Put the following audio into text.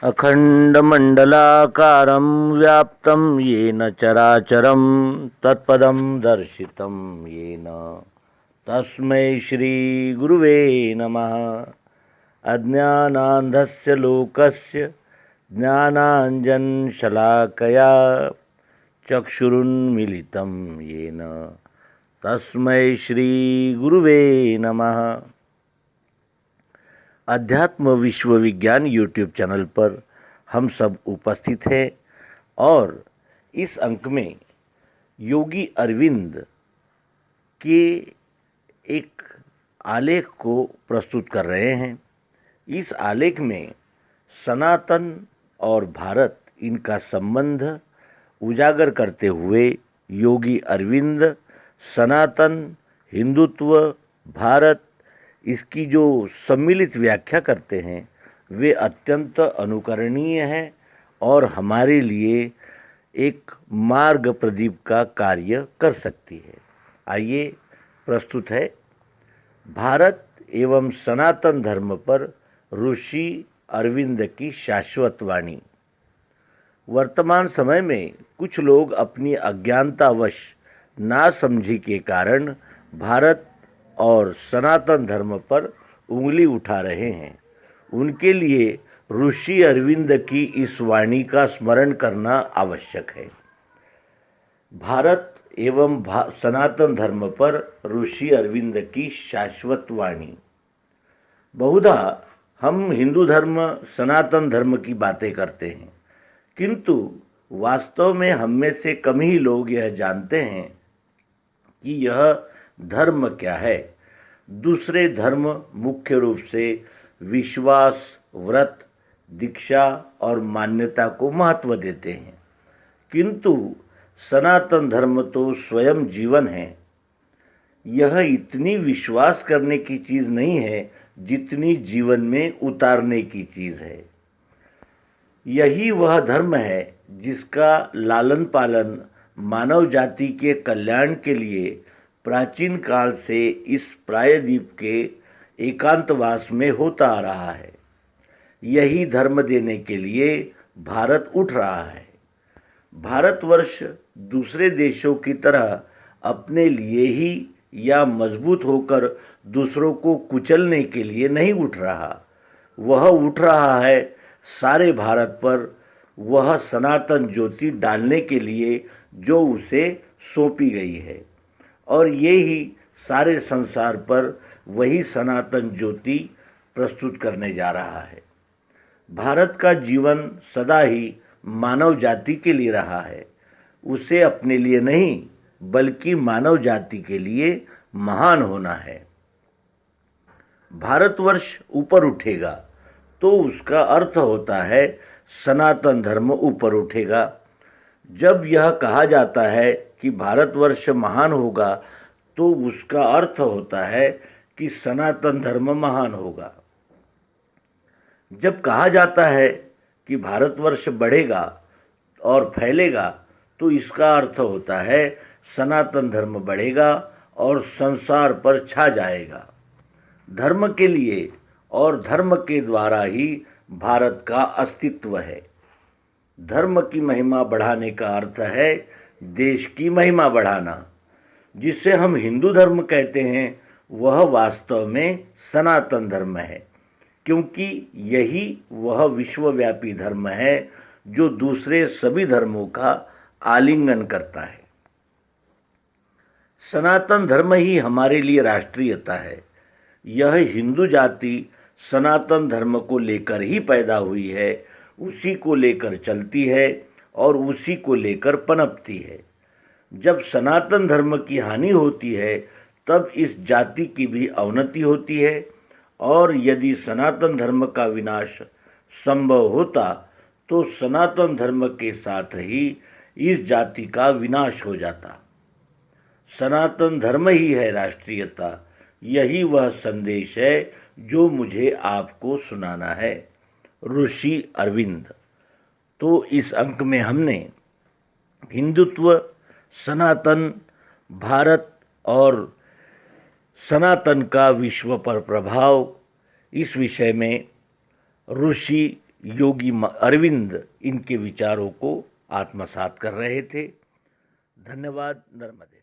अखण्डमण्डलाकारं व्याप्तं येन चराचरं तत्पदं दर्शितं येन तस्मै श्रीगुरुवे नमः। अज्ञानान्धस्य लोकस्य ज्ञानाञ्जनशलाकया चक्षुरुन्मीलितं येन तस्मै श्रीगुरुवे नमः। अध्यात्म विश्व विज्ञान यूट्यूब चैनल पर हम सब उपस्थित हैं और इस अंक में योगी अरविंद के एक आलेख को प्रस्तुत कर रहे हैं। इस आलेख में सनातन और भारत इनका संबंध उजागर करते हुए योगी अरविंद सनातन, हिंदुत्व, भारत इसकी जो सम्मिलित व्याख्या करते हैं वे अत्यंत अनुकरणीय हैं और हमारे लिए एक मार्ग प्रदीप का कार्य कर सकती है। आइए प्रस्तुत है भारत एवं सनातन धर्म पर ऋषि अरविंद की शाश्वत वाणी। वर्तमान समय में कुछ लोग अपनी अज्ञानतावश नासमझी के कारण भारत और सनातन धर्म पर उंगली उठा रहे हैं। उनके लिए ऋषि अरविंद की इस वाणी का स्मरण करना आवश्यक है। भारत एवं सनातन धर्म पर ऋषि अरविंद की शाश्वत वाणी। बहुधा हम हिंदू धर्म, सनातन धर्म की बातें करते हैं, किंतु वास्तव में हम में से कम ही लोग यह जानते हैं कि यह धर्म क्या है। दूसरे धर्म मुख्य रूप से विश्वास, व्रत, दीक्षा और मान्यता को महत्व देते हैं, किंतु सनातन धर्म तो स्वयं जीवन है। यह इतनी विश्वास करने की चीज़ नहीं है जितनी जीवन में उतारने की चीज़ है। यही वह धर्म है जिसका लालन पालन मानव जाति के कल्याण के लिए प्राचीन काल से इस प्रायद्वीप के एकांतवास में होता आ रहा है। यही धर्म देने के लिए भारत उठ रहा है। भारतवर्ष दूसरे देशों की तरह अपने लिए ही या मजबूत होकर दूसरों को कुचलने के लिए नहीं उठ रहा। वह उठ रहा है सारे भारत पर वह सनातन ज्योति डालने के लिए जो उसे सौंपी गई है, और ये ही सारे संसार पर वही सनातन ज्योति प्रस्तुत करने जा रहा है। भारत का जीवन सदा ही मानव जाति के लिए रहा है। उसे अपने लिए नहीं बल्कि मानव जाति के लिए महान होना है। भारतवर्ष ऊपर उठेगा तो उसका अर्थ होता है सनातन धर्म ऊपर उठेगा। जब यह कहा जाता है कि भारतवर्ष महान होगा तो उसका अर्थ होता है कि सनातन धर्म महान होगा। जब कहा जाता है कि भारतवर्ष बढ़ेगा और फैलेगा तो इसका अर्थ होता है सनातन धर्म बढ़ेगा और संसार पर छा जाएगा। धर्म के लिए और धर्म के द्वारा ही भारत का अस्तित्व है। धर्म की महिमा बढ़ाने का अर्थ है देश की महिमा बढ़ाना। जिसे हम हिंदू धर्म कहते हैं वह वास्तव में सनातन धर्म है, क्योंकि यही वह विश्वव्यापी धर्म है जो दूसरे सभी धर्मों का आलिंगन करता है। सनातन धर्म ही हमारे लिए राष्ट्रीयता है। यह हिंदू जाति सनातन धर्म को लेकर ही पैदा हुई है, उसी को लेकर चलती है और उसी को लेकर पनपती है। जब सनातन धर्म की हानि होती है तब इस जाति की भी अवनति होती है, और यदि सनातन धर्म का विनाश संभव होता तो सनातन धर्म के साथ ही इस जाति का विनाश हो जाता। सनातन धर्म ही है राष्ट्रीयता। यही वह संदेश है जो मुझे आपको सुनाना है। ऋषि अरविंद। तो इस अंक में हमने हिंदुत्व, सनातन, भारत और सनातन का विश्व पर प्रभाव, इस विषय में ऋषि योगी अरविंद इनके विचारों को आत्मसात कर रहे थे। धन्यवाद। नर्मदे।